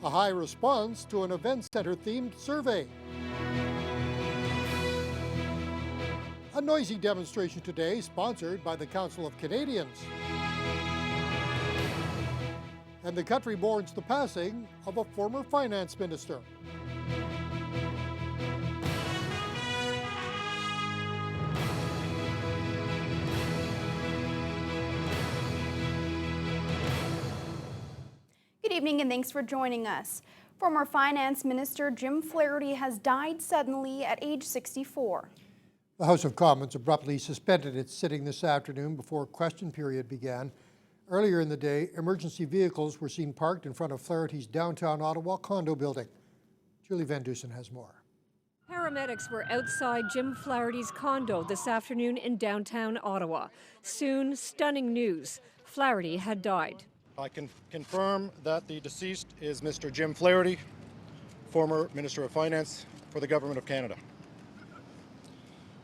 a high response to an event center themed survey. A noisy demonstration today sponsored by the Council of Canadians. And the country mourns the passing of a former finance minister. Good evening and thanks for joining us. Former Finance Minister Jim Flaherty has died suddenly at age 64. The House of Commons abruptly suspended its sitting this afternoon before question period began. Earlier in the day, emergency vehicles were seen parked in front of Flaherty's downtown Ottawa condo building. Julie Van Dusen has more. Paramedics were outside Jim Flaherty's condo this afternoon in downtown Ottawa. Soon, stunning news. Flaherty had died. I can confirm that the deceased is Mr. Jim Flaherty, former Minister of Finance for the Government of Canada.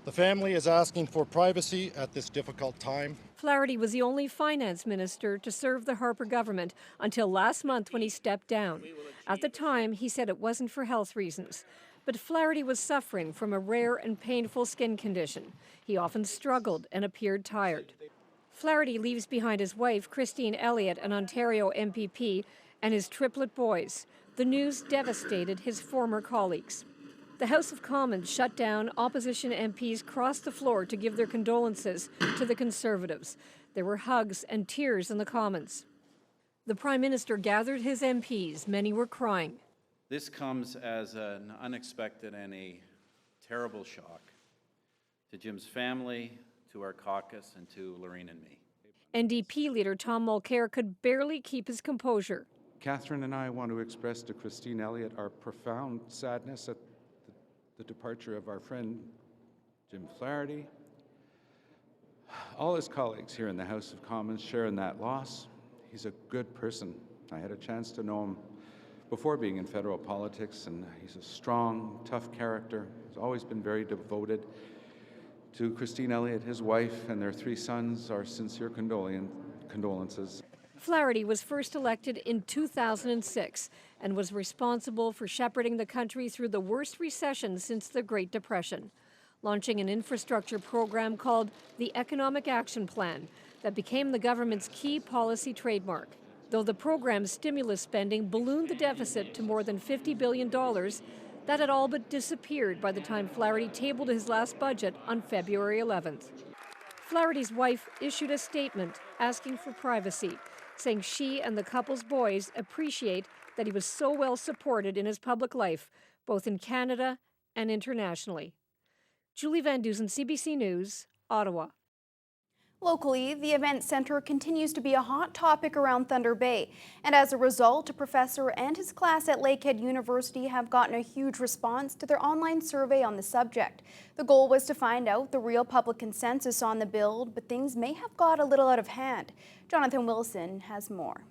The family is asking for privacy at this difficult time. Flaherty was the only finance minister to serve the Harper government until last month when he stepped down. At the time, he said it wasn't for health reasons. But Flaherty was suffering from a rare and painful skin condition. He often struggled and appeared tired. Flaherty leaves behind his wife, Christine Elliott, an Ontario MPP, and his triplet boys. The news devastated his former colleagues. The House of Commons shut down. Opposition MPs crossed the floor to give their condolences to the Conservatives. There were hugs and tears in the Commons. The Prime Minister gathered his MPs. Many were crying. This comes as an unexpected and a terrible shock to Jim's family, to our caucus, and to Lorraine and me. NDP leader Tom Mulcair could barely keep his composure. Catherine and I want to express to Christine Elliott our profound sadness at the departure of our friend Jim Flaherty. All his colleagues here in the House of Commons share in that loss. He's a good person. I had a chance to know him before being in federal politics, and he's a strong, tough character. He's always been very devoted. To Christine Elliott, his wife, and their 3 sons, our sincere condolences. Flaherty was first elected in 2006 and was responsible for shepherding the country through the worst recession since the Great Depression, launching an infrastructure program called the Economic Action Plan that became the government's key policy trademark. Though the program's stimulus spending ballooned the deficit to more than $50 billion, that had all but disappeared by the time Flaherty tabled his last budget on February 11th. Flaherty's wife issued a statement asking for privacy, saying she and the couple's boys appreciate that he was so well supported in his public life, both in Canada and internationally. Julie Van Dusen, CBC News, Ottawa. Locally, the event center continues to be a hot topic around Thunder Bay, and as a result, a professor and his class at Lakehead University have gotten a huge response to their online survey on the subject. The goal was to find out the real public consensus on the build, but things may have got a little out of hand. Jonathan Wilson has more.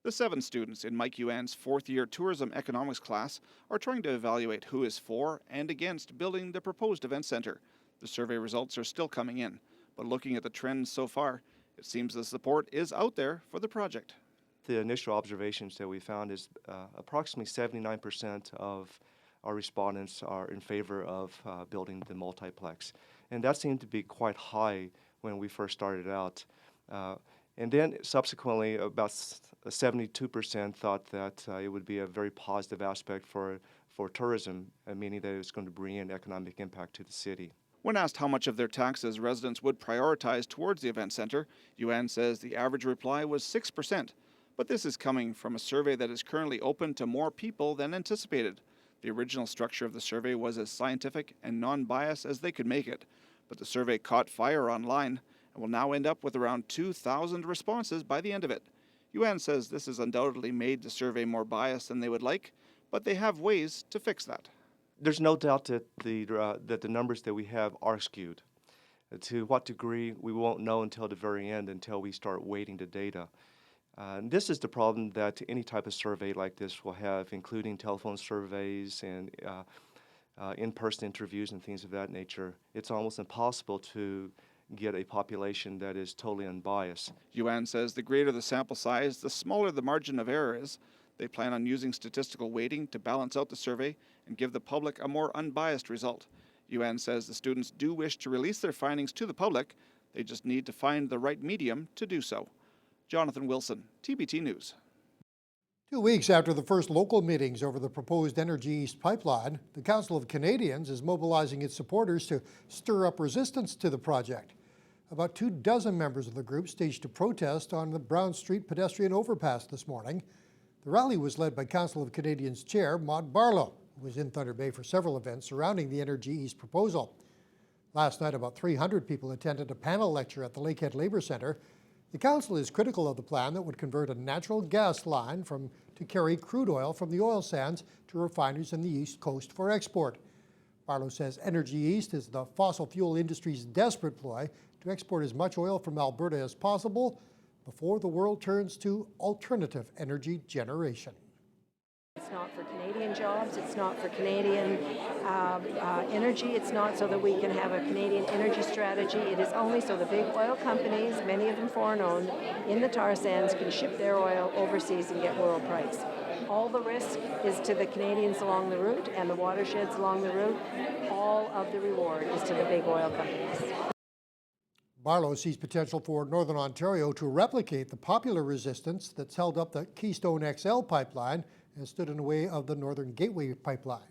The 7 students in Mike Yuan's 4th-year tourism economics class are trying to evaluate who is for and against building the proposed event center. The survey results are still coming in. But looking at the trends so far, it seems the support is out there for the project. The initial observations that we found is approximately 79% of our respondents are in favor of building the multiplex. And that seemed to be quite high when we first started out. And then subsequently, about 72% thought that it would be a very positive aspect for tourism, meaning that it was going to bring in economic impact to the city. When asked how much of their taxes residents would prioritize towards the event center, Yuan says the average reply was 6%. But this is coming from a survey that is currently open to more people than anticipated. The original structure of the survey was as scientific and non-biased as they could make it. But the survey caught fire online and will now end up with around 2,000 responses by the end of it. Yuan says this has undoubtedly made the survey more biased than they would like, but they have ways to fix that. There's no doubt that the numbers that we have are skewed. To what degree, we won't know until the very end, until we start weighting the data. And this is the problem that any type of survey like this will have, including telephone surveys and in-person interviews and things of that nature. It's almost impossible to get a population that is totally unbiased. Yuan says the greater the sample size, the smaller the margin of error is. They plan on using statistical weighting to balance out the survey and give the public a more unbiased result. UN says the students do wish to release their findings to the public. They just need to find the right medium to do so. Jonathan Wilson, TBT News. 2 weeks after the first local meetings over the proposed Energy East pipeline, the Council of Canadians is mobilizing its supporters to stir up resistance to the project. About 24 members of the group staged a protest on the Brown Street pedestrian overpass this morning. The rally was led by Council of Canadians Chair Maud Barlow, who was in Thunder Bay for several events surrounding the Energy East proposal. Last night, about 300 people attended a panel lecture at the Lakehead Labour Centre. The council is critical of the plan that would convert a natural gas line to carry crude oil from the oil sands to refineries in the East Coast for export. Barlow says Energy East is the fossil fuel industry's desperate ploy to export as much oil from Alberta as possible before the world turns to alternative energy generation. It's not for Canadian jobs, it's not for Canadian energy, it's not so that we can have a Canadian energy strategy. It is only so the big oil companies, many of them foreign-owned, in the tar sands can ship their oil overseas and get world price. All the risk is to the Canadians along the route and the watersheds along the route. All of the reward is to the big oil companies. Barlow sees potential for Northern Ontario to replicate the popular resistance that's held up the Keystone XL pipeline and stood in the way of the Northern Gateway pipeline.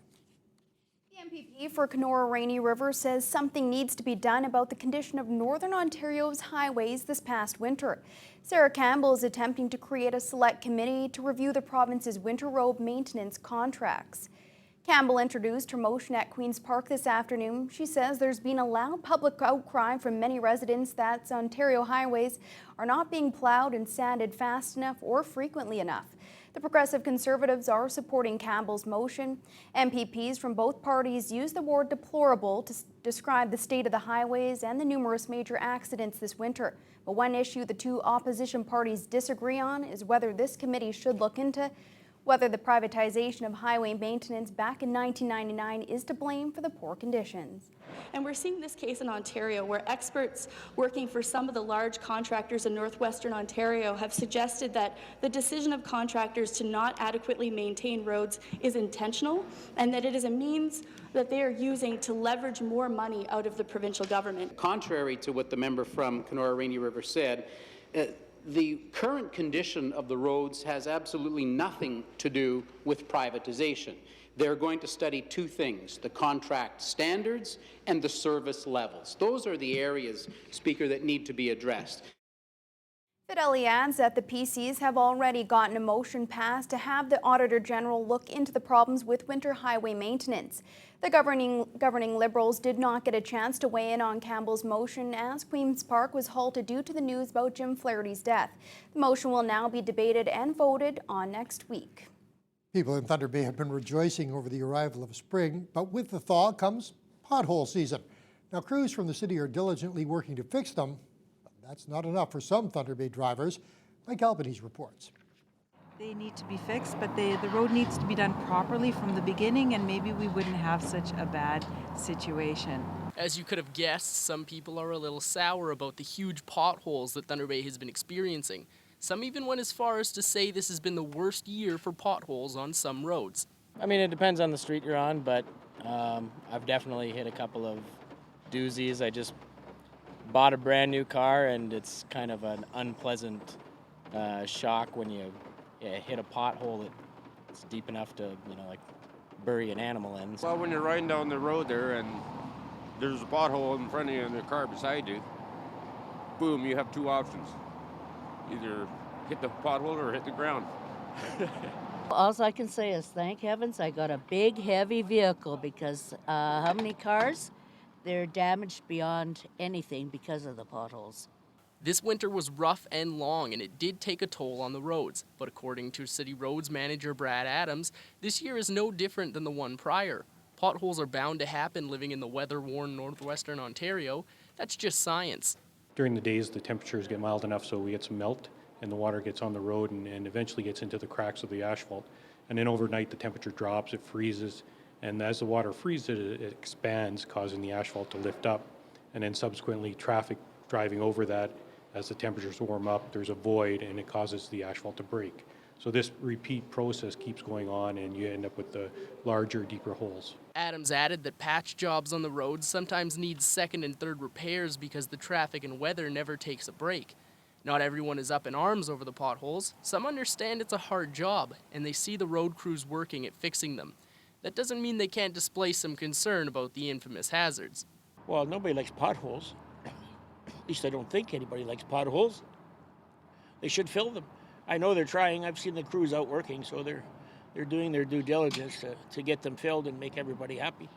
The MPP for Kenora Rainy River says something needs to be done about the condition of Northern Ontario's highways this past winter. Sarah Campbell is attempting to create a select committee to review the province's winter road maintenance contracts. Campbell introduced her motion at Queen's Park this afternoon. She says there's been a loud public outcry from many residents that Ontario highways are not being plowed and sanded fast enough or frequently enough. The Progressive Conservatives are supporting Campbell's motion. MPPs from both parties use the word deplorable to describe the state of the highways and the numerous major accidents this winter. But one issue the two opposition parties disagree on is whether this committee should look into whether the privatization of highway maintenance back in 1999 is to blame for the poor conditions. And we're seeing this case in Ontario where experts working for some of the large contractors in northwestern Ontario have suggested that the decision of contractors to not adequately maintain roads is intentional and that it is a means that they are using to leverage more money out of the provincial government. Contrary to what the member from Kenora Rainy River said, the current condition of the roads has absolutely nothing to do with privatization. They're going to study two things, the contract standards and the service levels. Those are the areas, Speaker, that need to be addressed. Fidelli adds that the PCs have already gotten a motion passed to have the Auditor General look into the problems with winter highway maintenance. The governing Liberals did not get a chance to weigh in on Campbell's motion as Queen's Park was halted due to the news about Jim Flaherty's death. The motion will now be debated and voted on next week. People in Thunder Bay have been rejoicing over the arrival of spring, but with the thaw comes pothole season. Now, crews from the city are diligently working to fix them. That's not enough for some Thunder Bay drivers. Mike Albanese reports. They need to be fixed, but the road needs to be done properly from the beginning, and maybe we wouldn't have such a bad situation. As you could have guessed, some people are a little sour about the huge potholes that Thunder Bay has been experiencing. Some even went as far as to say this has been the worst year for potholes on some roads. I mean, it depends on the street you're on, but I've definitely hit a couple of doozies. I just bought a brand new car, and it's kind of an unpleasant shock when you hit a pothole that's deep enough to, like bury an animal in. Well, when you're riding down the road there and there's a pothole in front of you and the car beside you, boom, you have two options. Either hit the pothole or hit the ground. All I can say is thank heavens I got a big, heavy vehicle because how many cars? They're damaged beyond anything because of the potholes. This winter was rough and long, and it did take a toll on the roads. But according to City Roads Manager Brad Adams, this year is no different than the one prior. Potholes are bound to happen living in the weather-worn northwestern Ontario. That's just science. During the days, the temperatures get mild enough so we get some melt, and the water gets on the road and eventually gets into the cracks of the asphalt. And then overnight, the temperature drops, it freezes, and as the water freezes, it expands, causing the asphalt to lift up. And then subsequently, traffic driving over that, as the temperatures warm up, there's a void, and it causes the asphalt to break. So this repeat process keeps going on, and you end up with the larger, deeper holes. Adams added that patch jobs on the roads sometimes need second and third repairs because the traffic and weather never takes a break. Not everyone is up in arms over the potholes. Some understand it's a hard job, and they see the road crews working at fixing them. That doesn't mean they can't display some concern about the infamous hazards. Well, nobody likes potholes. At least I don't think anybody likes potholes. They should fill them. I know they're trying. I've seen the crews out working, so they're doing their due diligence to get them filled and make everybody happy.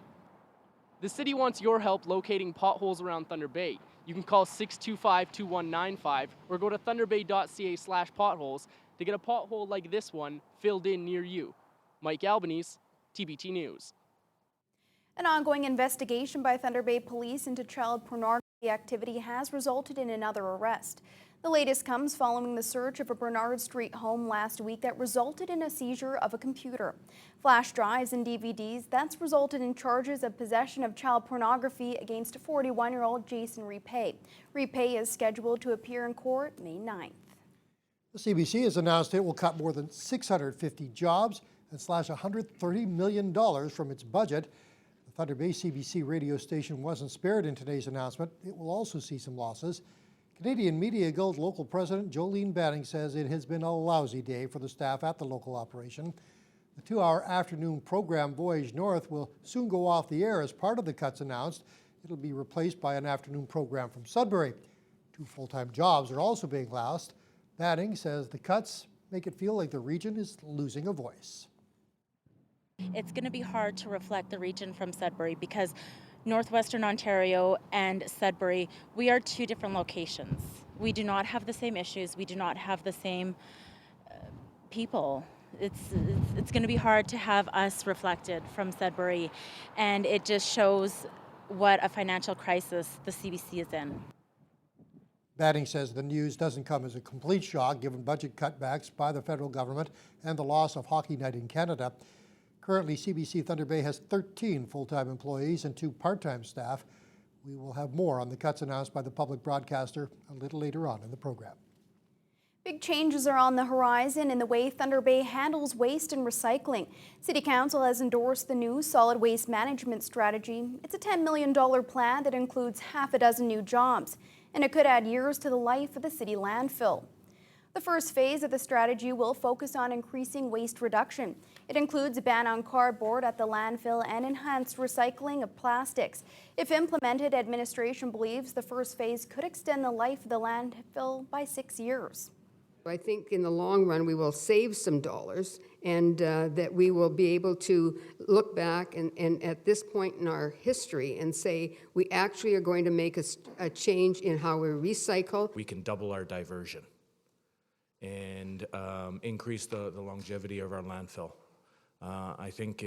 The city wants your help locating potholes around Thunder Bay. You can call 625-2195 or go to thunderbay.ca/potholes to get a pothole like this one filled in near you. Mike Albanese, TBT News. An ongoing investigation by Thunder Bay Police into child pornography activity has resulted in another arrest. The latest comes following the search of a Bernard Street home last week that resulted in a seizure of a computer. Flash drives and DVDs, that's resulted in charges of possession of child pornography against 41-year-old Jason Repay. Repay is scheduled to appear in court May 9th. The CBC has announced it will cut more than 650 jobs and slash $130 million from its budget. The Thunder Bay CBC radio station wasn't spared in today's announcement. It will also see some losses. Canadian Media Guild local president Jolene Banning says it has been a lousy day for the staff at the local operation. The 2-hour afternoon program Voyage North will soon go off the air as part of the cuts announced. It'll be replaced by an afternoon program from Sudbury. 2 full-time jobs are also being lost. Banning says the cuts make it feel like the region is losing a voice. It's going to be hard to reflect the region from Sudbury because Northwestern Ontario and Sudbury, we are 2 different locations. We do not have the same issues. We do not have the same people. It's going to be hard to have us reflected from Sudbury, and it just shows what a financial crisis the CBC is in. Banning says the news doesn't come as a complete shock given budget cutbacks by the federal government and the loss of Hockey Night in Canada. Currently, CBC Thunder Bay has 13 full-time employees and 2 part-time staff. We will have more on the cuts announced by the public broadcaster a little later on in the program. Big changes are on the horizon in the way Thunder Bay handles waste and recycling. City Council has endorsed the new solid waste management strategy. It's a $10 million plan that includes half a dozen new jobs, and it could add years to the life of the city landfill. The first phase of the strategy will focus on increasing waste reduction. It includes a ban on cardboard at the landfill and enhanced recycling of plastics. If implemented, administration believes the first phase could extend the life of the landfill by 6 years. I think in the long run we will save some dollars, and that we will be able to look back and at this point in our history and say we actually are going to make a change in how we recycle. We can double our diversion and increase the longevity of our landfill. I think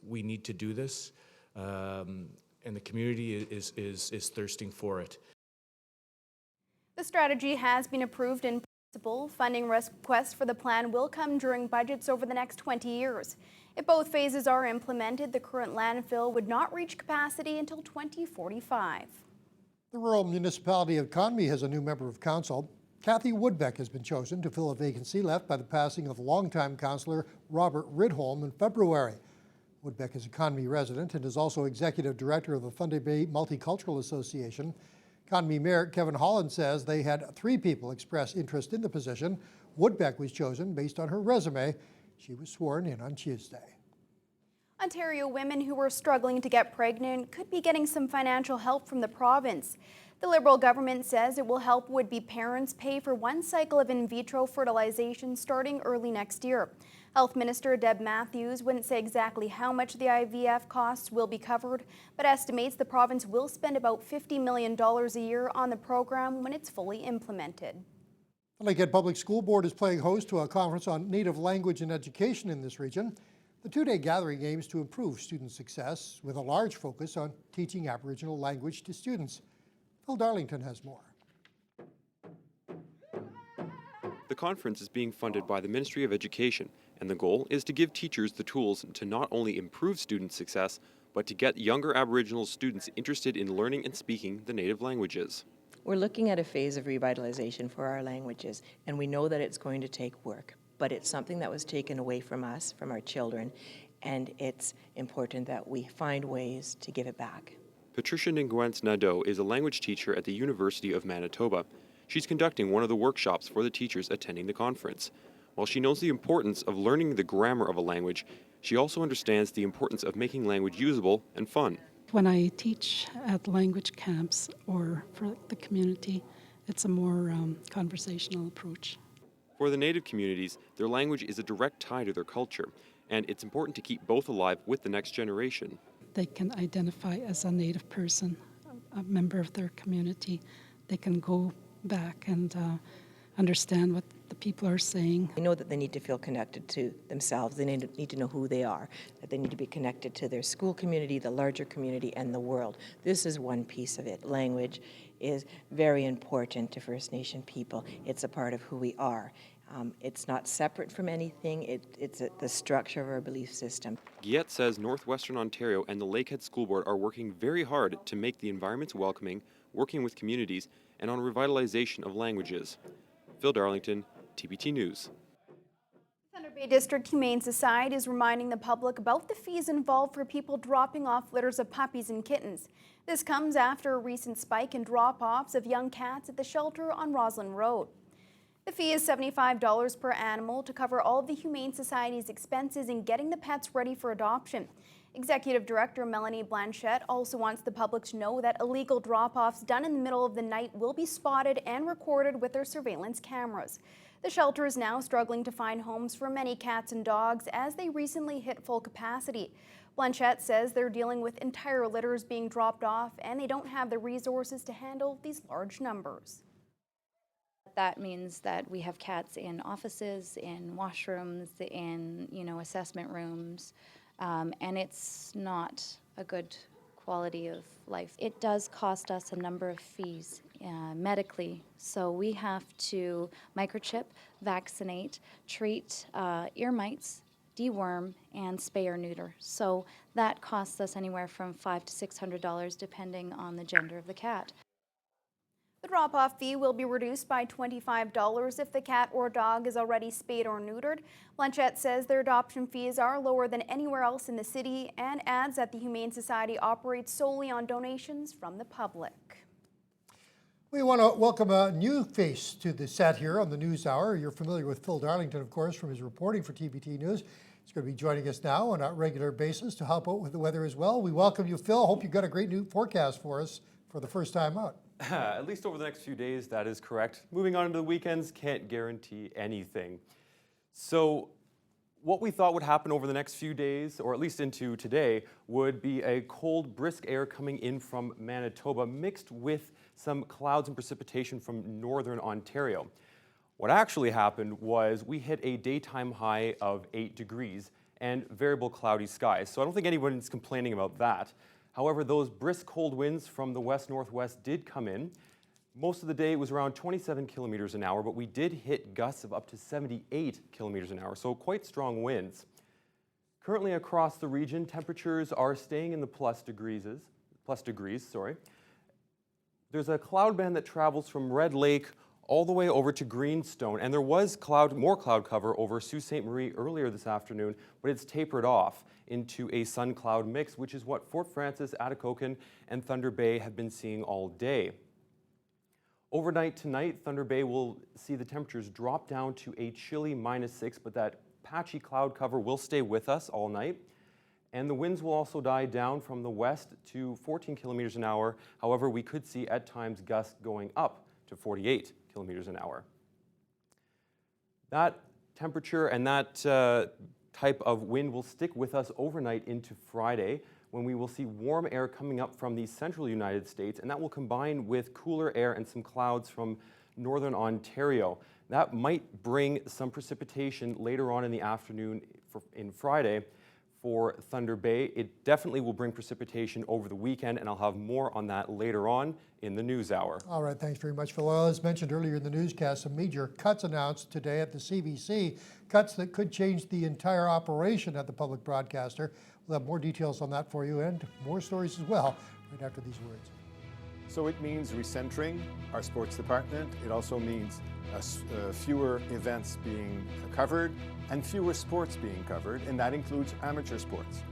we need to do this, and the community is thirsting for it. The strategy has been approved in principle. Funding requests for the plan will come during budgets over the next 20 years. If both phases are implemented, the current landfill would not reach capacity until 2045. The rural municipality of Conmee has a new member of council. Kathy Woodbeck has been chosen to fill a vacancy left by the passing of longtime councillor Robert Ridholm in February. Woodbeck is a Conmee resident and is also executive director of the Thunder Bay Multicultural Association. Conmee Mayor Kevin Holland says they had 3 people express interest in the position. Woodbeck was chosen based on her resume. She was sworn in on Tuesday. Ontario women who were struggling to get pregnant could be getting some financial help from the province. The Liberal government says it will help would-be parents pay for 1 cycle of in vitro fertilization starting early next year. Health Minister Deb Matthews wouldn't say exactly how much the IVF costs will be covered, but estimates the province will spend about $50 million a year on the program when it's fully implemented. The Lakehead Public School Board is playing host to a conference on Native language and education in this region. The 2-day gathering aims to improve student success with a large focus on teaching Aboriginal language to students. Phil Darlington has more. The conference is being funded by the Ministry of Education, and the goal is to give teachers the tools to not only improve student success, but to get younger Aboriginal students interested in learning and speaking the native languages. We're looking at a phase of revitalization for our languages, and we know that it's going to take work. but it's something that was taken away from us, from our children, and it's important that we find ways to give it back. Patricia Nguyen Nadeau is a language teacher at the University of Manitoba. She's conducting one of the workshops for the teachers attending the conference. While she knows the importance of learning the grammar of a language, she also understands the importance of making language usable and fun. When I teach at language camps or for the community, it's a more conversational approach. For the Native communities, their language is a direct tie to their culture, and it's important to keep both alive with the next generation. They can identify as a Native person, a member of their community. They can go back and understand what the people are saying. I know that they need to feel connected to themselves. They need to know who they are, that they need to be connected to their school community, the larger community, and the world. This is one piece of it. Language is very important to First Nation people. It's a part of who we are. It's not separate from anything. It's the structure of our belief system. Guillette says Northwestern Ontario and the Lakehead School Board are working very hard to make the environments welcoming, working with communities, and on revitalization of languages. Phil Darlington, TBT News. Thunder Bay District Humane Society is reminding the public about the fees involved for people dropping off litters of puppies and kittens. This comes after a recent spike in drop-offs of young cats at the shelter on Roslyn Road. The fee is $75 per animal to cover all of the Humane Society's expenses in getting the pets ready for adoption. Executive Director Melanie Blanchette also wants the public to know that illegal drop-offs done in the middle of the night will be spotted and recorded with their surveillance cameras. The shelter is now struggling to find homes for many cats and dogs as they recently hit full capacity. Blanchette says they're dealing with entire litters being dropped off and they don't have the resources to handle these large numbers. That means that we have cats in offices, in washrooms, in assessment rooms, and it's not a good quality of life. It does cost us a number of fees medically, so we have to microchip, vaccinate, treat ear mites, deworm, and spay or neuter. So that costs us anywhere from $500 to $600 depending on the gender of the cat. The drop-off fee will be reduced by $25 if the cat or dog is already spayed or neutered. Blanchette says their adoption fees are lower than anywhere else in the city and adds that the Humane Society operates solely on donations from the public. We want to welcome a new face to the set here on the News Hour. You're familiar with Phil Darlington, of course, from his reporting for TBT News. He's going to be joining us now on a regular basis to help out with the weather as well. We welcome you, Phil. Hope you've got a great new forecast for us for the first time out. At least over the next few days, that is correct. Moving on into the weekends, can't guarantee anything. So what we thought would happen over the next few days, or at least into today, would be a cold, brisk air coming in from Manitoba, mixed with some clouds and precipitation from northern Ontario. What actually happened was we hit a daytime high of 8 degrees and variable cloudy skies. So I don't think anyone's complaining about that. However, those brisk cold winds from the west-northwest did come in. Most of the day it was around 27 kilometers an hour, but we did hit gusts of up to 78 kilometers an hour, so quite strong winds. Currently across the region, temperatures are staying in the plus degrees. There's a cloud band that travels from Red Lake all the way over to Greenstone, and there was more cloud cover over Sault Ste. Marie earlier this afternoon, but it's tapered off into a sun-cloud mix, which is what Fort Frances, Atikokan, and Thunder Bay have been seeing all day. Overnight tonight, Thunder Bay will see the temperatures drop down to a chilly -6, but that patchy cloud cover will stay with us all night. And the winds will also die down from the west to 14 kilometers an hour. However, we could see at times gusts going up to 48 kilometers an hour. That temperature and that type of wind will stick with us overnight into Friday, when we will see warm air coming up from the central United States, and that will combine with cooler air and some clouds from northern Ontario. That might bring some precipitation later on in the afternoon in Friday for Thunder Bay. It definitely will bring precipitation over the weekend, and I'll have more on that later on in the News Hour. All right, thanks very much, Phil. Well, as mentioned earlier in the newscast, some major cuts announced today at the CBC, cuts that could change the entire operation at the public broadcaster. We'll have more details on that for you and more stories as well right after these words. So it means recentering our sports department. It also means fewer events being covered and fewer sports being covered, and that includes amateur sports.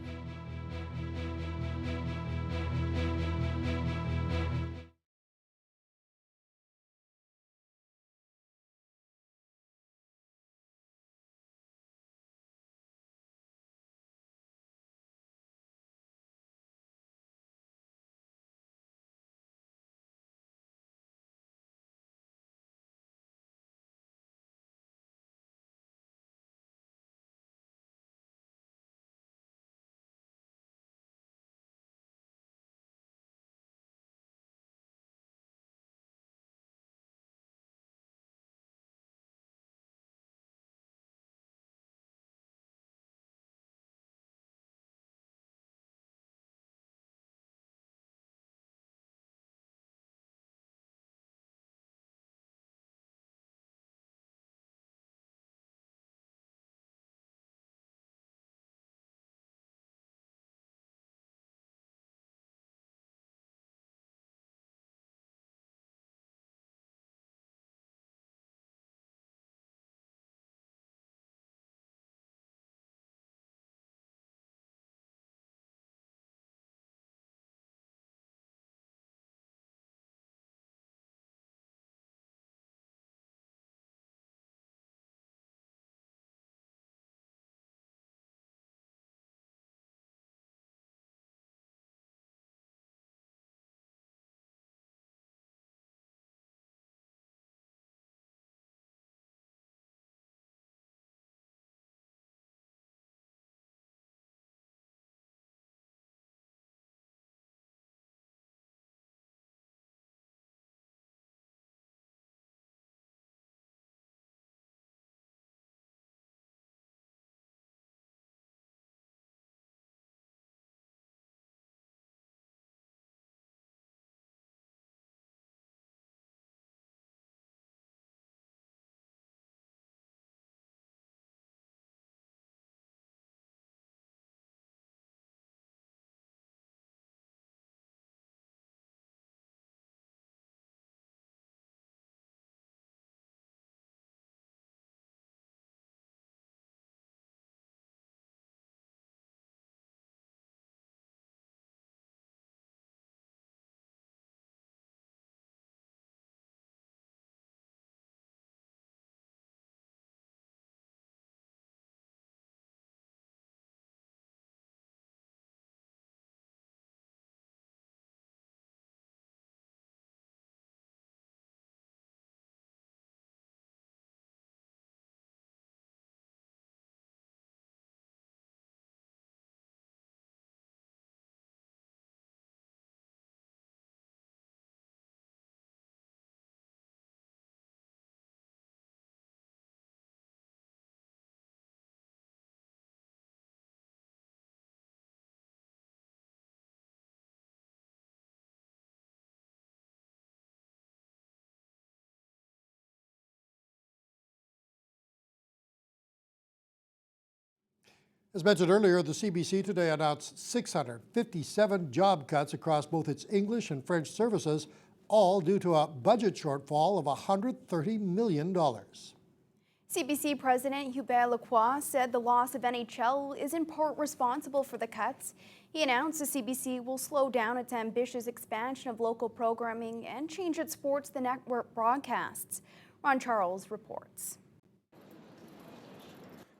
As mentioned earlier, the CBC today announced 657 job cuts across both its English and French services, all due to a budget shortfall of $130 million. CBC President Hubert Lacroix said the loss of NHL is in part responsible for the cuts. He announced the CBC will slow down its ambitious expansion of local programming and change its Sports the Network broadcasts. Ron Charles reports.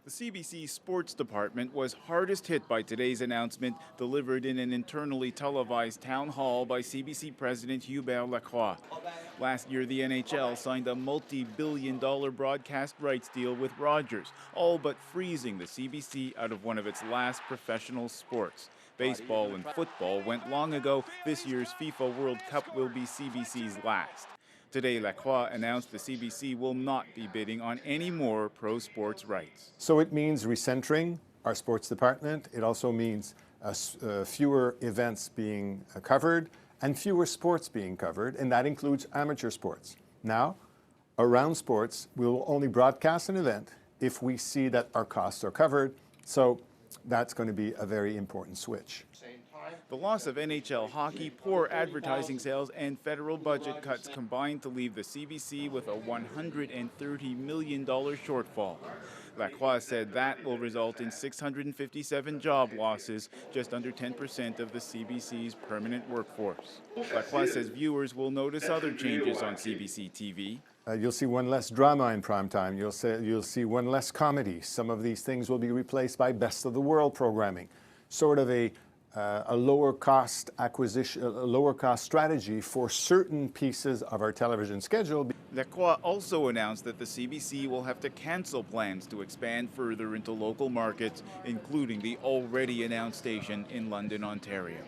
The CBC Sports Department was hardest hit by today's announcement, delivered in an internally televised town hall by CBC President Hubert Lacroix. Last year, the NHL signed a multi-billion-dollar broadcast rights deal with Rogers, all but freezing the CBC out of one of its last professional sports. Baseball and football went long ago. This year's FIFA World Cup will be CBC's last. Today, Lacroix announced the CBC will not be bidding on any more pro sports rights. So it means recentering our sports department. It also means fewer events being covered and fewer sports being covered, and that includes amateur sports. Now, around sports, we will only broadcast an event if we see that our costs are covered, so that's going to be a very important switch. The loss of NHL hockey, poor advertising sales, and federal budget cuts combined to leave the CBC with a $130 million shortfall. Lacroix said that will result in 657 job losses, just under 10% of the CBC's permanent workforce. Lacroix says viewers will notice other changes on CBC TV. You'll see one less drama in primetime. You'll see one less comedy. Some of these things will be replaced by best of the world programming. Sort of a lower cost acquisition, a lower cost strategy for certain pieces of our television schedule. Lacroix also announced that the CBC will have to cancel plans to expand further into local markets, including the already announced station in London, Ontario.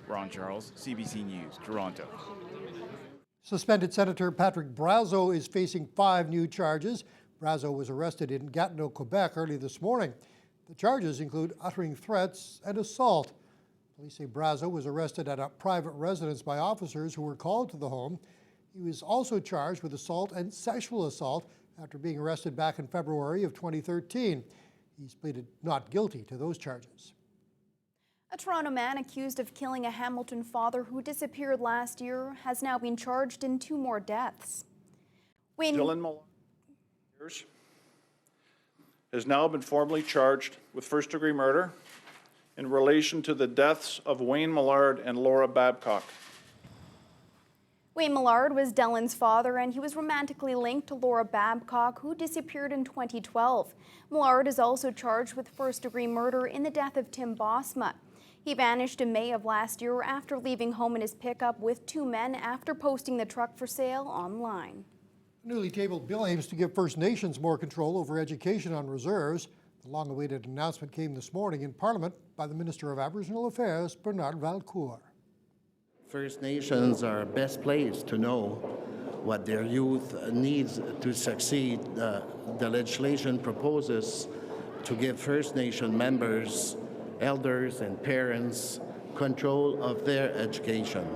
Ron Charles, CBC News, Toronto. Suspended Senator Patrick Brazeau is facing 5 new charges. Brazeau was arrested in Gatineau, Quebec early this morning. The charges include uttering threats and assault. Police say Brazeau was arrested at a private residence by officers who were called to the home. He was also charged with assault and sexual assault after being arrested back in February of 2013. He's pleaded not guilty to those charges. A Toronto man accused of killing a Hamilton father who disappeared last year has now been charged in 2 more deaths. Dylan Millard has now been formally charged with first-degree murder in relation to the deaths of Wayne Millard and Laura Babcock. Wayne Millard was Dylan's father, and he was romantically linked to Laura Babcock, who disappeared in 2012. Millard is also charged with first-degree murder in the death of Tim Bosma. He vanished in May of last year after leaving home in his pickup with 2 men after posting the truck for sale online. A newly tabled bill aims to give First Nations more control over education on reserves. The long-awaited announcement came this morning in Parliament by the Minister of Aboriginal Affairs, Bernard Valcourt. First Nations are best placed to know what their youth needs to succeed. The legislation proposes to give First Nation members, elders and parents control of their education.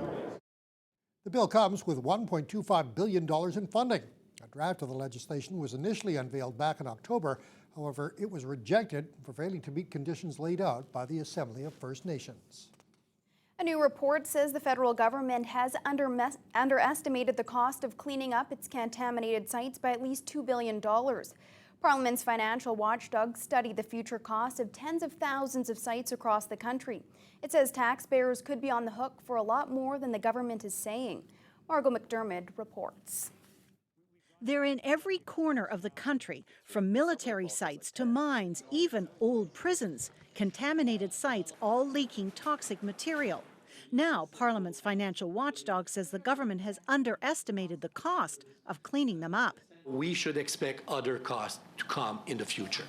The bill comes with $1.25 billion in funding. A draft of the legislation was initially unveiled back in October. However, it was rejected for failing to meet conditions laid out by the Assembly of First Nations. A new report says the federal government has underestimated the cost of cleaning up its contaminated sites by at least $2 billion. Parliament's financial watchdog studied the future cost of tens of thousands of sites across the country. It says taxpayers could be on the hook for a lot more than the government is saying. Margot McDermott reports. They're in every corner of the country, from military sites to mines, even old prisons. Contaminated sites all leaking toxic material. Now, Parliament's financial watchdog says the government has underestimated the cost of cleaning them up. We should expect other costs to come in the future.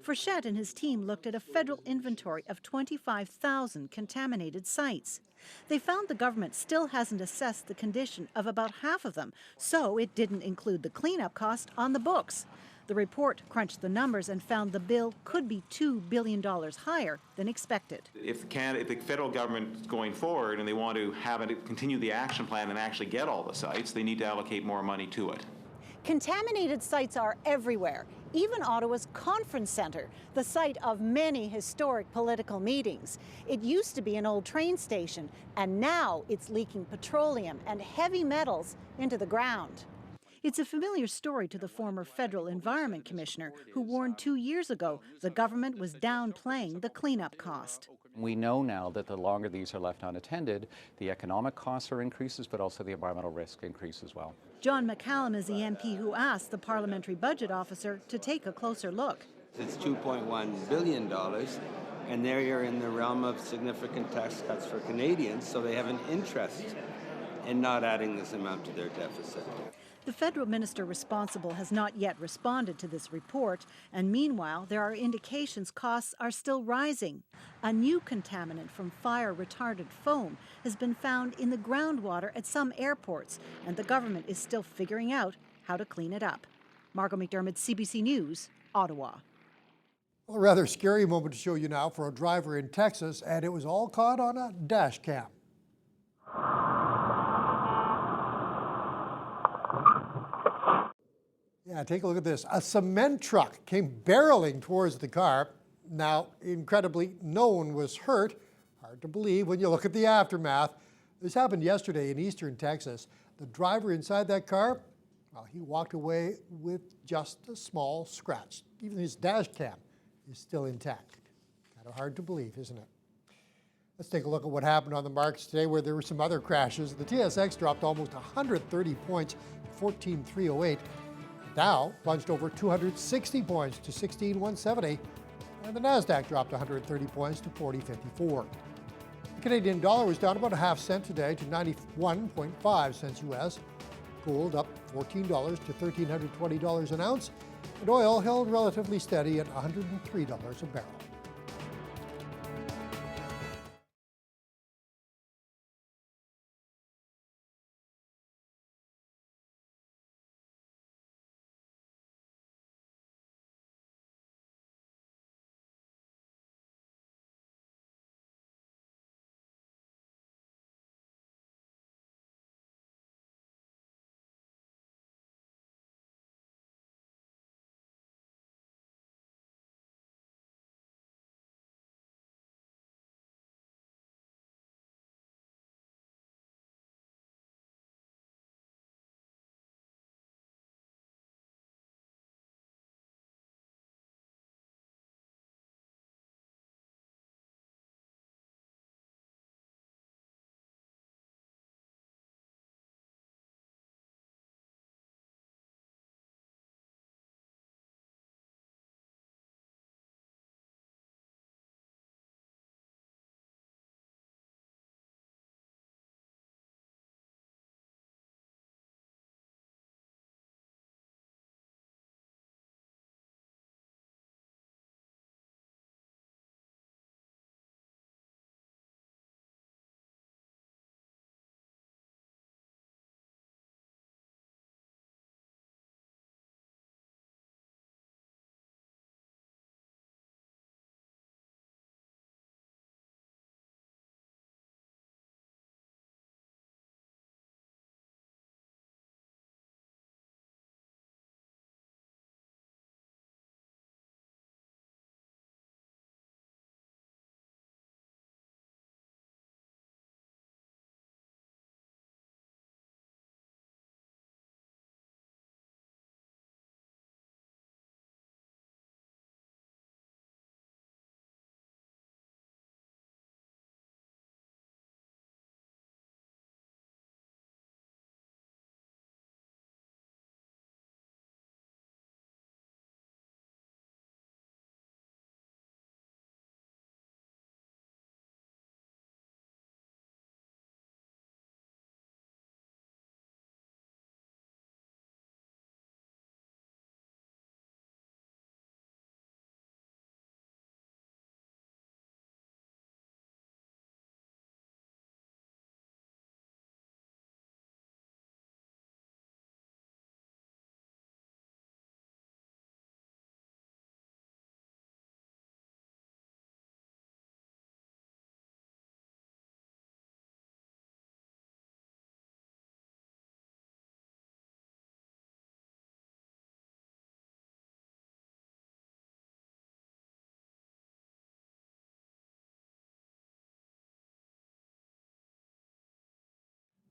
Frechette and his team looked at a federal inventory of 25,000 contaminated sites. They found the government still hasn't assessed the condition of about half of them, so it didn't include the cleanup cost on the books. The report crunched the numbers and found the bill could be $2 billion higher than expected. If the federal government is going forward and they want to have it continue the action plan and actually get all the sites, they need to allocate more money to it. Contaminated sites are everywhere, even Ottawa's conference centre, the site of many historic political meetings. It used to be an old train station, and now it's leaking petroleum and heavy metals into the ground. It's a familiar story to the former federal environment commissioner who warned 2 years ago the government was downplaying the cleanup cost. We know now that the longer these are left unattended, the economic costs are increases, but also the environmental risk increase as well. John McCallum is the MP who asked the parliamentary budget officer to take a closer look. It's $2.1 billion, and they're in the realm of significant tax cuts for Canadians, so they have an interest in not adding this amount to their deficit. The federal minister responsible has not yet responded to this report, and meanwhile, there are indications costs are still rising. A new contaminant from fire-retardant foam has been found in the groundwater at some airports, and the government is still figuring out how to clean it up. Margot McDermott, CBC News, Ottawa. Well, a rather scary moment to show you now for a driver in Texas, and it was all caught on a dash cam. Yeah, take a look at this. A cement truck came barreling towards the car. Now, incredibly, no one was hurt. Hard to believe when you look at the aftermath. This happened yesterday in eastern Texas. The driver inside that car, well, he walked away with just a small scratch. Even his dash cam is still intact. Kind of hard to believe, isn't it? Let's take a look at what happened on the markets today where there were some other crashes. The TSX dropped almost 130 points to 14,308. The Dow plunged over 260 points to 16,170. And the NASDAQ dropped 130 points to 40.54. The Canadian dollar was down about a half cent today to 91.5 cents US. Gold up $14 to $1,320 an ounce. And oil held relatively steady at $103 a barrel.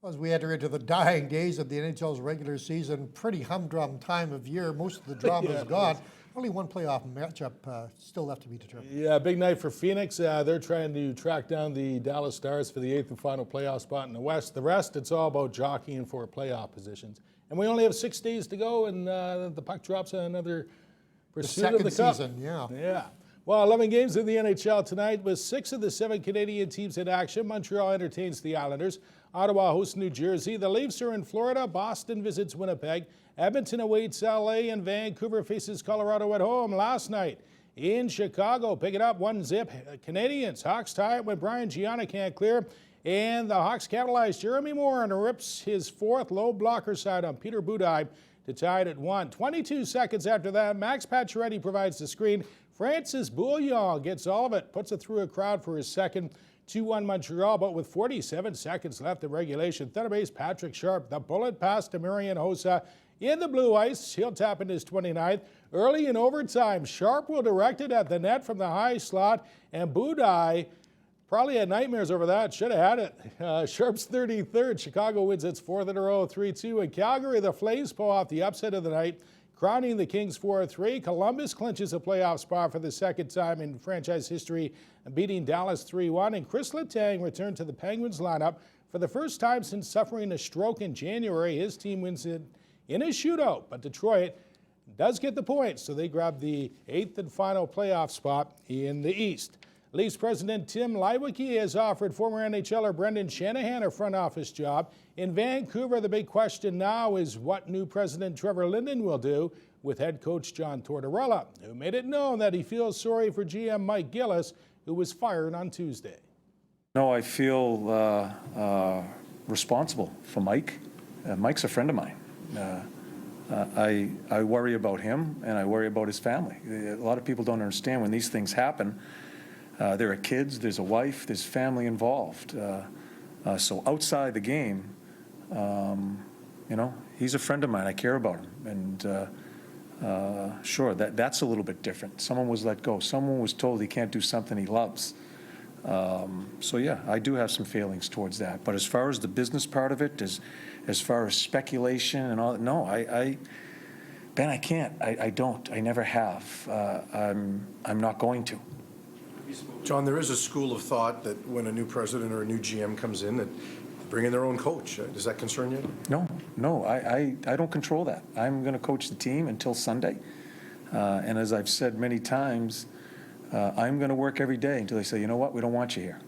As we enter into the dying days of the NHL's regular season, pretty humdrum time of year. Most of the drama is gone. Only one playoff matchup still left to be determined. Yeah, big night for Phoenix. They're trying to track down the Dallas Stars for the 8th and final playoff spot in the West. The rest, it's all about jockeying for playoff positions. And we only have 6 days to go, and the puck drops on another pursuit of the cup. Season, yeah. Yeah. Well, 11 games in the NHL tonight with 6 of the 7 Canadian teams in action. Montreal entertains the Islanders. Ottawa hosts New Jersey. The Leafs are in Florida. Boston visits Winnipeg. Edmonton awaits LA, and Vancouver faces Colorado at home. Last night in Chicago, pick it up 1-0. Canadians. Hawks tie it when Brian Gianna can't clear. And the Hawks capitalize. Jeremy Morin rips his 4th low blocker side on Peter Budaj to tie it at 1. 22 seconds after that, Max Pacioretty provides the screen. Francis Bouillon gets all of it, puts it through a crowd for his second. 2-1 Montreal, but with 47 seconds left in regulation. Thunder Bay's Patrick Sharp, the bullet pass to Marian Hossa in the blue ice. He'll tap in his 29th. Early in overtime, Sharp will direct it at the net from the high slot, and Budaj Probably had nightmares over that. Should have had it. Sharps 33rd. Chicago wins its fourth in a row, 3-2. In Calgary, the Flames pull off the upset of the night, crowning the Kings 4-3. Columbus clinches a playoff spot for the second time in franchise history, beating Dallas 3-1. And Chris Letang returned to the Penguins lineup for the first time since suffering a stroke in January. His team wins it in a shootout, but Detroit does get the points, so they grab the 8th and final playoff spot in the East. Leafs president Tim Leiweke has offered former NHLer Brendan Shanahan a front office job. In Vancouver, the big question now is what new president Trevor Linden will do with head coach John Tortorella, who made it known that he feels sorry for GM Mike Gillis, who was fired on Tuesday. No, I feel responsible for Mike. Mike's a friend of mine. I worry about him, and I worry about his family. A lot of people don't understand when these things happen. There are kids, there's a wife, there's family involved. So outside the game, he's a friend of mine. I care about him. And sure, that's a little bit different. Someone was let go. Someone was told he can't do something he loves. So yeah, I do have some feelings towards that. But as far as the business part of it, as far as speculation and all that, no, Ben, I can't. I don't. I never have. I'm not going to. John, there is a school of thought that when a new president or a new GM comes in, that they bring in their own coach. Does that concern you? No, I don't control that. I'm going to coach the team until Sunday. And as I've said many times, I'm going to work every day until they say, you know what, we don't want you here.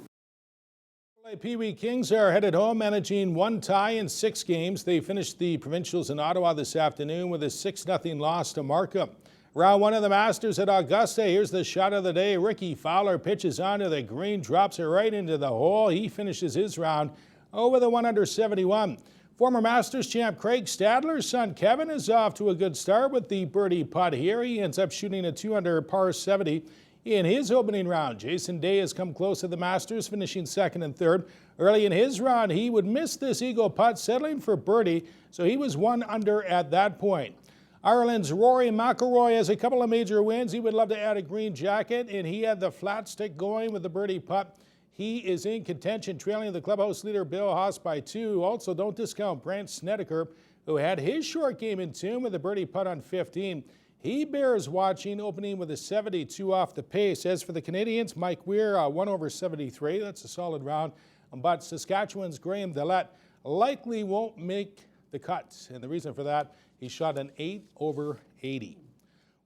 Pee Wee Kings are headed home, managing one tie in 6 games. They finished the provincials in Ottawa this afternoon with a 6-0 loss to Markham. Round 1 of the Masters at Augusta. Here's the shot of the day. Ricky Fowler pitches onto the green, drops it right into the hole. He finishes his round over the 171. Former Masters champ Craig Stadler's son Kevin is off to a good start with the birdie putt here. He ends up shooting a 2-under par 70 in his opening round. Jason Day has come close to the Masters, finishing 2nd and 3rd. Early in his round, he would miss this eagle putt, settling for birdie, so he was 1 under at that point. Ireland's Rory McIlroy has a couple of major wins. He would love to add a green jacket, and he had the flat stick going with the birdie putt. He is in contention, trailing the clubhouse leader Bill Haas by 2. Also, don't discount Brant Snedeker, who had his short game in tune with the birdie putt on 15. He bears watching, opening with a 72 off the pace. As for the Canadians, Mike Weir, 1 over 73. That's a solid round. But Saskatchewan's Graham Dillette likely won't make the cut. And the reason for that, he shot an 8 over 80.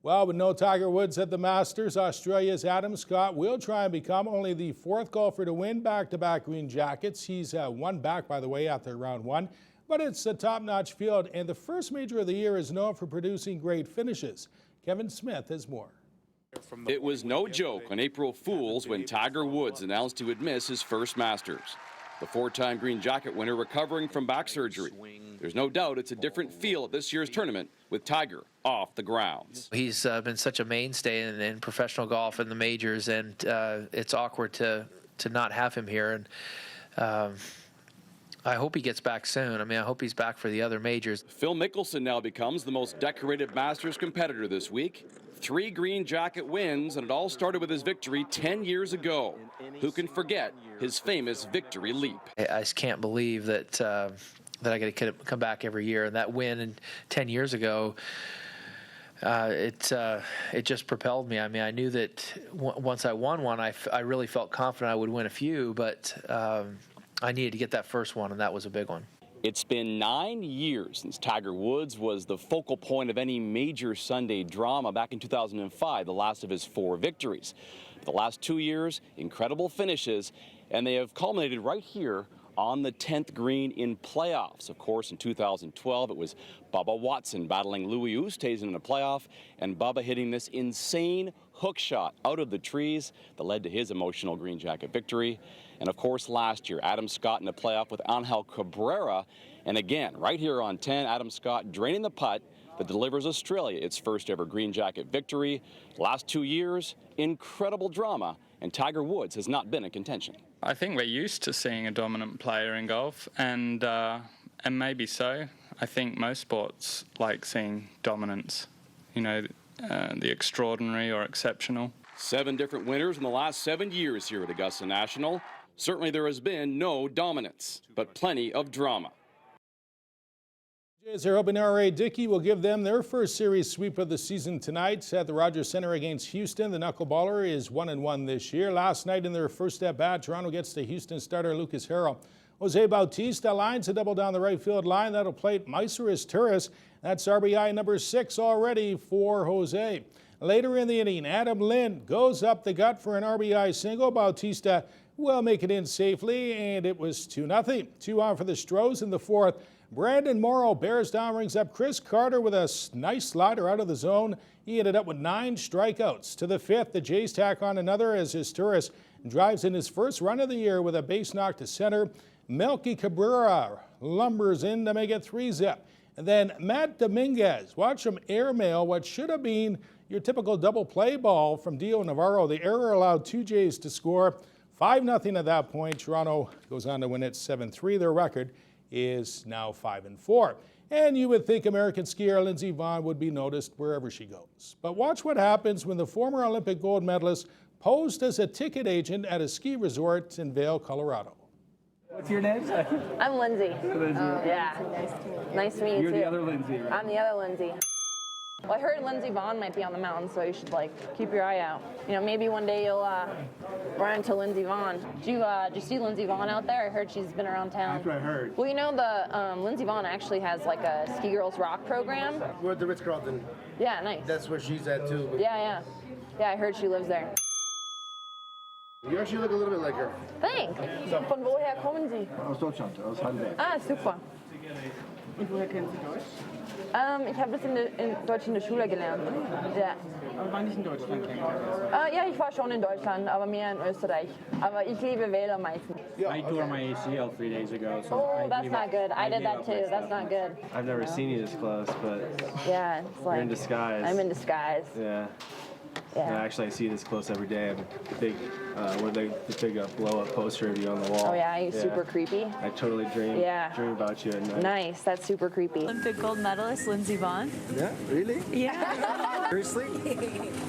Well, with no Tiger Woods at the Masters, Australia's Adam Scott will try and become only the 4th golfer to win back-to-back green jackets. He's 1 back, by the way, after round 1. But it's a top-notch field, and the first major of the year is known for producing great finishes. Kevin Smith has more. It was no joke on April Fool's when Tiger Woods announced he would miss his first Masters. The 4-time green jacket winner recovering from back surgery. There's no doubt it's a different feel at this year's tournament with Tiger off the grounds. He's been such a mainstay in professional golf and the majors, and it's awkward to not have him here. And I hope he gets back soon. I mean, I hope he's back for the other majors. Phil Mickelson now becomes the most decorated Masters competitor this week. 3 green jacket wins, and it all started with his victory 10 years ago. Who can forget his famous victory leap? I just can't believe that I get to come back every year. And that win 10 years ago, it just propelled me. I mean, I knew that once I won one, I really felt confident I would win a few, but I needed to get that first one, and that was a big one. It's been 9 years since Tiger Woods was the focal point of any major Sunday drama back in 2005, the last of his 4 victories. The last 2 years, incredible finishes, and they have culminated right here on the 10th green in playoffs. Of course, in 2012, it was Bubba Watson battling Louis Oosthuizen in a playoff, and Bubba hitting this insane hook shot out of the trees that led to his emotional green jacket victory. And of course, last year, Adam Scott in a playoff with Angel Cabrera. And again, right here on 10, Adam Scott draining the putt that delivers Australia its first ever green jacket victory. Last 2 years, incredible drama, and Tiger Woods has not been in contention. I think we're used to seeing a dominant player in golf, and maybe so. I think most sports like seeing dominance, the extraordinary or exceptional. 7 different winners in the last 7 years here at Augusta National. Certainly there has been no dominance, but plenty of drama. Jays are hoping R.A. Dickey will give them their first series sweep of the season tonight at the Rogers Center against Houston. The knuckleballer is 1-1 this year. Last night in their first at-bat, Toronto gets the Houston starter Lucas Harrell. Jose Bautista lines a double down the right field line. That'll plate Myceris Turris. That's RBI number 6 already for Jose. Later in the inning, Adam Lind goes up the gut for an RBI single. Bautista will make it in safely, and it was 2-0. 2 on for the Stros in the fourth. Brandon Morrow bears down, rings up Chris Carter with a nice slider out of the zone. He ended up with 9 strikeouts. To the fifth, the Jays tack on another as his Turris drives in his first run of the year with a base knock to center. Melky Cabrera lumbers in to make it 3-zip. And then Matt Dominguez, watch him airmail what should have been your typical double play ball from Dio Navarro. The error allowed 2 Jays to score. 5-0 at that point. Toronto goes on to win it 7-3. Their record is now 5-4. And you would think American skier Lindsey Vonn would be noticed wherever she goes. But watch what happens when the former Olympic gold medalist posed as a ticket agent at a ski resort in Vail, Colorado. What's your name? I'm Lindsay. Yeah. Nice to meet you. You're too. the other Lindsay, right? I'm the other Lindsay. Well, I heard Lindsey Vonn might be on the mountain, so you should keep your eye out. You know, maybe one day you'll run into Lindsey Vonn. Did you see Lindsey Vonn out there? I heard she's been around town. That's what I heard. Well, you know, the Lindsey Vonn actually has a Ski Girls Rock program. We're at the Ritz-Carlton. Yeah, nice. That's where she's at too. Yeah. Yeah, I heard she lives there. You actually look a little bit like her. Thanks. Von woher kommen Sie? Aus Deutschland, aus Heidelberg. Ah, super. Und woher kennen Sie Deutsch? Ich habe das in Deutsch in der Schule gelernt. Ja. Aber war nicht in Deutschland kennengelernt? Ja, ich war schon in Deutschland, aber mehr in Österreich. Aber ich liebe Wähler meistens. I tore my ACL 3 days ago. So Oh, that's not good. I did that too. That's not good. I've never seen you this close, but yeah, it's you're in disguise. I'm in disguise. Yeah. Yeah. No, actually, I see you this close every day. I have a big, the big blow-up poster of you on the wall. Oh yeah, you're super creepy. I totally dream about you at night. Nice, that's super creepy. Olympic gold medalist Lindsey Vonn. Yeah, really? Yeah. Seriously?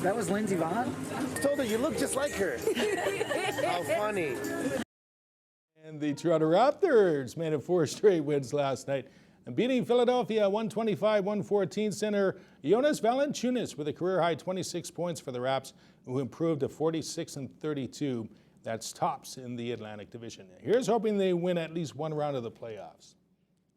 That was Lindsey Vonn? I told her you look just like her. How funny. And the Toronto Raptors made it 4 straight wins last night, and beating Philadelphia 125-114. Center Jonas Valanciunas with a career-high 26 points for the Raps, who improved to 46-32. That's tops in the Atlantic Division. Here's hoping they win at least one round of the playoffs.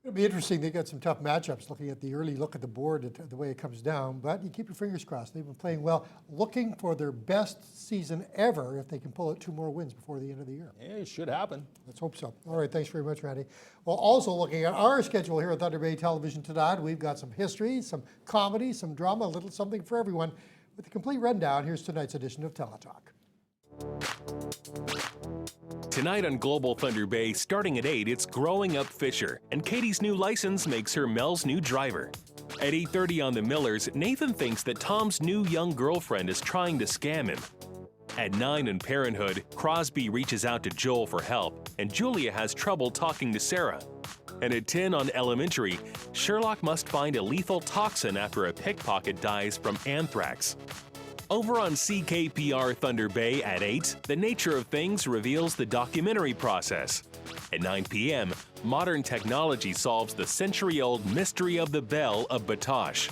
It'll be interesting. They got some tough matchups looking at the early look at the board, the way it comes down, but you keep your fingers crossed. They've been playing well, looking for their best season ever if they can pull out 2 more wins before the end of the year. Yeah, it should happen. Let's hope so. All right, thanks very much, Randy. Well, also looking at our schedule here at Thunder Bay Television tonight, we've got some history, some comedy, some drama, a little something for everyone. With the complete rundown, here's tonight's edition of Teletalk. Tonight on Global Thunder Bay, starting at 8, it's Growing Up Fisher, and Katie's new license makes her Mel's new driver. At 8:30 on The Millers, Nathan thinks that Tom's new young girlfriend is trying to scam him. At 9 in Parenthood, Crosby reaches out to Joel for help, and Julia has trouble talking to Sarah. And at 10 on Elementary, Sherlock must find a lethal toxin after a pickpocket dies from anthrax. Over on CKPR Thunder Bay at 8, The Nature of Things reveals the documentary process. At 9 p.m., modern technology solves the century-old mystery of the bell of Batoche.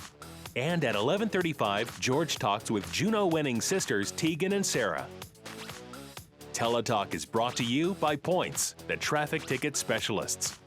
And at 11:35, George talks with Juno-winning sisters Tegan and Sarah. Teletalk is brought to you by Points, the traffic ticket specialists.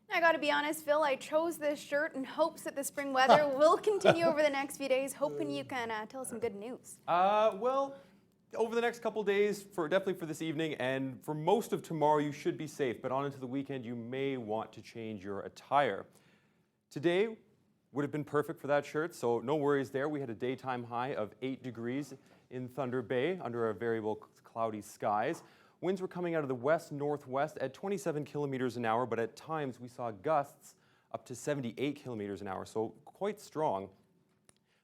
I gotta be honest, Phil, I chose this shirt in hopes that the spring weather will continue over the next few days, hoping you can tell us some good news. Well, over the next couple days, definitely for this evening and for most of tomorrow, you should be safe. But on into the weekend, you may want to change your attire. Today would have been perfect for that shirt, so no worries there. We had a daytime high of 8 degrees in Thunder Bay under a variable cloudy skies. Winds were coming out of the west-northwest at 27 kilometers an hour, but at times we saw gusts up to 78 kilometers an hour, so quite strong.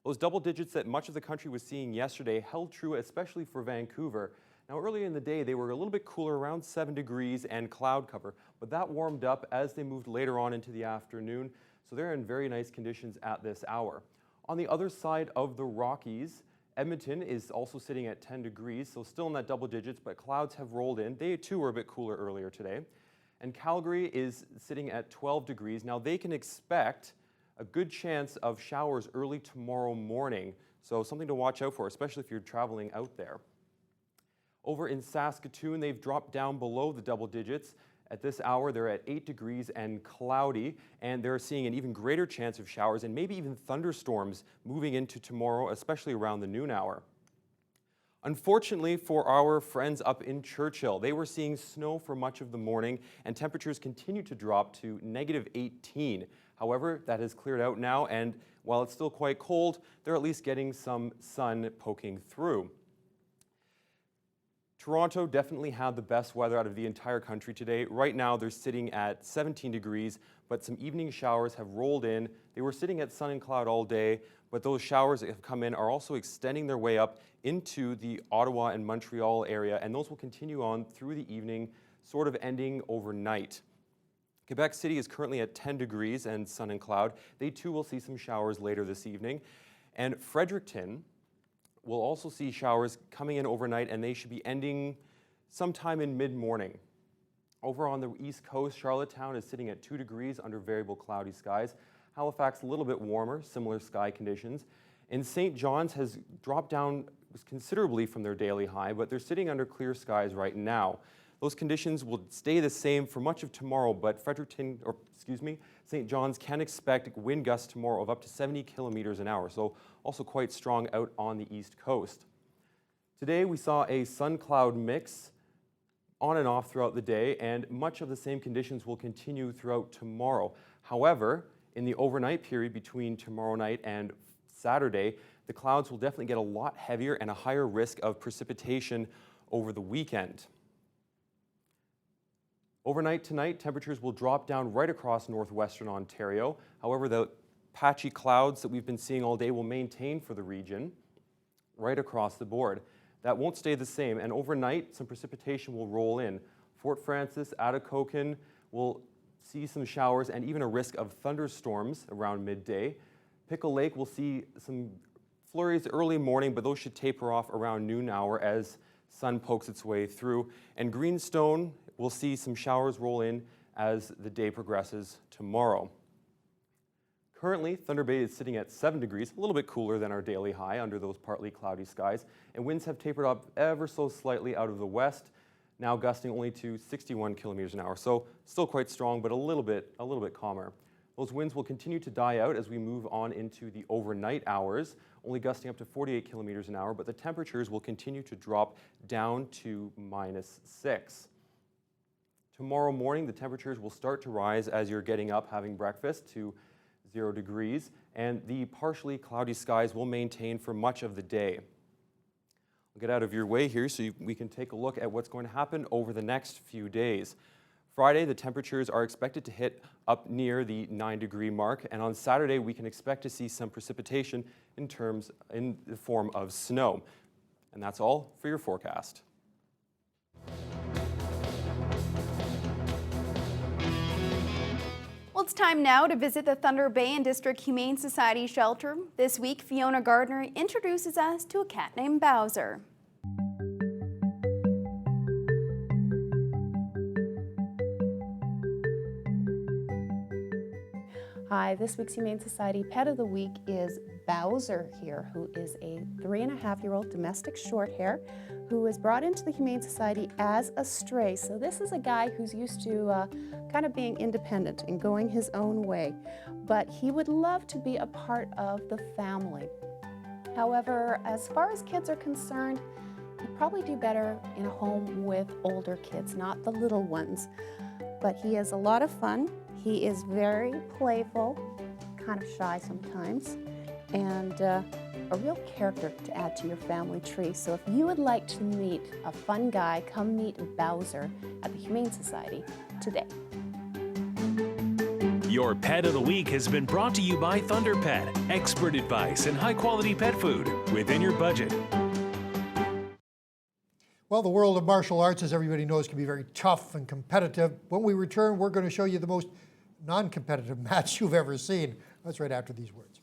Those double digits that much of the country was seeing yesterday held true, especially for Vancouver. Now, earlier in the day, they were a little bit cooler, around 7 degrees and cloud cover, but that warmed up as they moved later on into the afternoon, so they're in very nice conditions at this hour. On the other side of the Rockies, Edmonton is also sitting at 10 degrees, so still in that double digits, but clouds have rolled in. They too were a bit cooler earlier today. And Calgary is sitting at 12 degrees. Now they can expect a good chance of showers early tomorrow morning, so something to watch out for, especially if you're traveling out there. Over in Saskatoon, they've dropped down below the double digits. At this hour, they're at 8 degrees and cloudy, and they're seeing an even greater chance of showers and maybe even thunderstorms moving into tomorrow, especially around the noon hour. Unfortunately for our friends up in Churchill, they were seeing snow for much of the morning, and temperatures continue to drop to -18. However, that has cleared out now, and while it's still quite cold, they're at least getting some sun poking through. Toronto definitely had the best weather out of the entire country today. Right now, they're sitting at 17 degrees, but some evening showers have rolled in. They were sitting at sun and cloud all day, but those showers that have come in are also extending their way up into the Ottawa and Montreal area, and those will continue on through the evening, sort of ending overnight. Quebec City is currently at 10 degrees and sun and cloud. They too will see some showers later this evening. And Fredericton will also see showers coming in overnight, and they should be ending sometime in mid-morning. Over on the east coast, Charlottetown is sitting at 2 degrees under variable cloudy skies. Halifax a little bit warmer, similar sky conditions. And St. John's has dropped down considerably from their daily high, but they're sitting under clear skies right now. Those conditions will stay the same for much of tomorrow, but St. John's can expect wind gusts tomorrow of up to 70 kilometers an hour, so also quite strong out on the east coast. Today we saw a sun-cloud mix on and off throughout the day, and much of the same conditions will continue throughout tomorrow. However, in the overnight period between tomorrow night and Saturday, the clouds will definitely get a lot heavier and a higher risk of precipitation over the weekend. Overnight tonight, temperatures will drop down right across northwestern Ontario. However, the patchy clouds that we've been seeing all day will maintain for the region right across the board. That won't stay the same, and overnight, some precipitation will roll in. Fort Frances, Atikokan will see some showers and even a risk of thunderstorms around midday. Pickle Lake will see some flurries early morning, but those should taper off around noon hour as sun pokes its way through. And Greenstone will see some showers roll in as the day progresses tomorrow. Currently, Thunder Bay is sitting at 7 degrees, a little bit cooler than our daily high under those partly cloudy skies, and winds have tapered up ever so slightly out of the west, now gusting only to 61 kilometers an hour. So still quite strong, but a little bit calmer. Those winds will continue to die out as we move on into the overnight hours, only gusting up to 48 kilometers an hour, but the temperatures will continue to drop down to -6. Tomorrow morning, the temperatures will start to rise as you're getting up having breakfast to 0 degrees, and the partially cloudy skies will maintain for much of the day. I'll get out of your way here so we can take a look at what's going to happen over the next few days. Friday, the temperatures are expected to hit up near the 9-degree mark, and on Saturday, we can expect to see some precipitation in the form of snow. And that's all for your forecast. Well, it's time now to visit the Thunder Bay and District Humane Society shelter. This week, Fiona Gardner introduces us to a cat named Bowser. Hi, this week's Humane Society Pet of the Week is Bowser here, who is a 3.5-year-old domestic shorthair who was brought into the Humane Society as a stray. So this is a guy who's used to kind of being independent and going his own way, but he would love to be a part of the family. However, as far as kids are concerned, he'd probably do better in a home with older kids, not the little ones. But he is a lot of fun. He is very playful, kind of shy sometimes, and a real character to add to your family tree. So if you would like to meet a fun guy, come meet Bowser at the Humane Society today. Your Pet of the Week has been brought to you by Thunder Pet. Expert advice and high-quality pet food within your budget. Well, the world of martial arts, as everybody knows, can be very tough and competitive. When we return, we're going to show you the most non-competitive match you've ever seen. That's right after these words.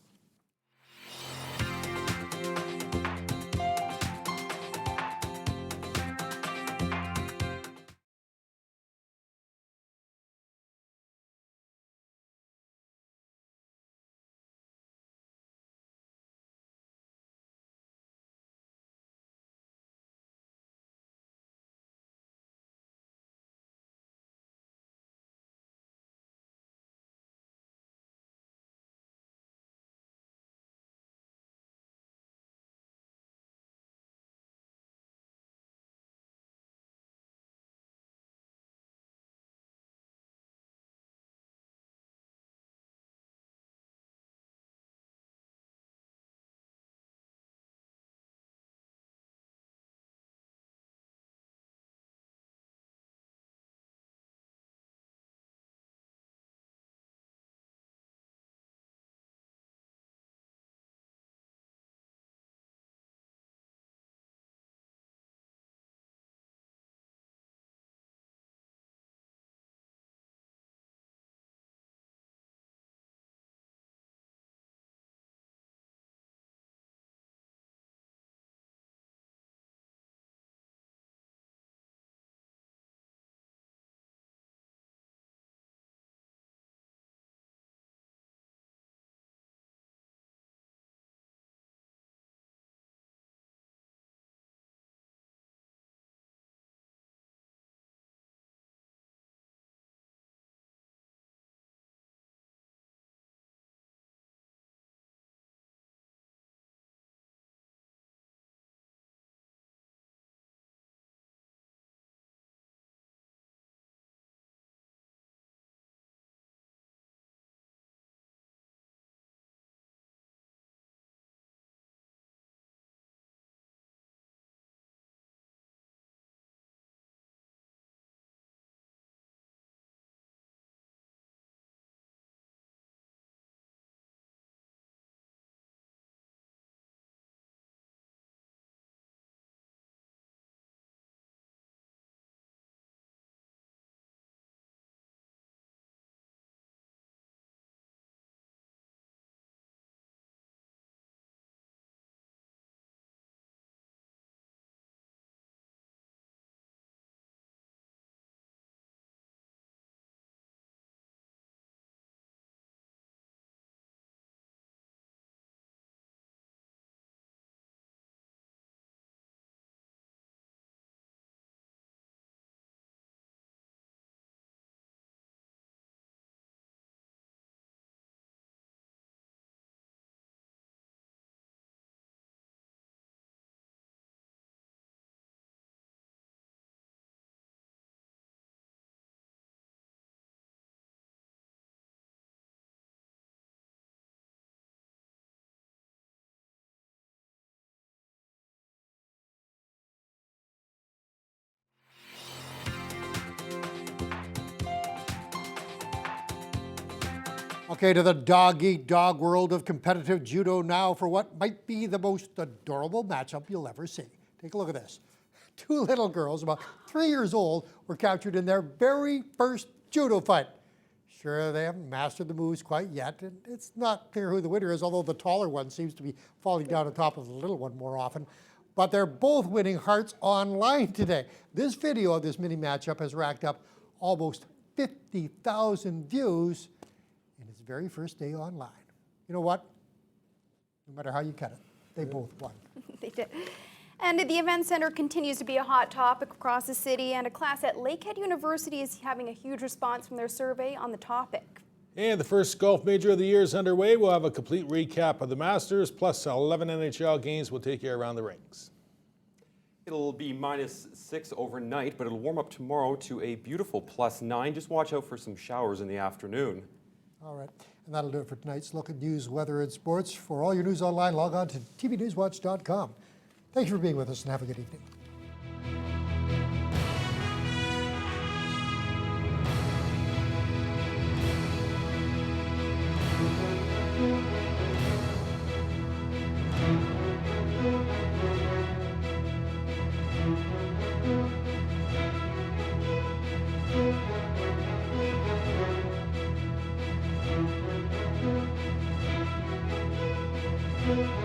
Okay, to the dog-eat-dog world of competitive judo now for what might be the most adorable matchup you'll ever see. Take a look at this. Two little girls, about 3 years old, were captured in their very first judo fight. Sure, they haven't mastered the moves quite yet, and it's not clear who the winner is, although the taller one seems to be falling down on top of the little one more often. But they're both winning hearts online today. This video of this mini matchup has racked up almost 50,000 views, and it's very first day online. You know what? No matter how you cut it, they both won. They did. And the Event Center continues to be a hot topic across the city, and a class at Lakehead University is having a huge response from their survey on the topic. And the first golf major of the year is underway. We'll have a complete recap of the Masters, plus 11 NHL games. We'll take you around the rinks. It'll be -6 overnight, but it'll warm up tomorrow to a beautiful +9. Just watch out for some showers in the afternoon. All right, and that'll do it for tonight's look at news, weather, and sports. For all your news online, log on to tvnewswatch.com. Thank you for being with us, and have a good evening. Thank you.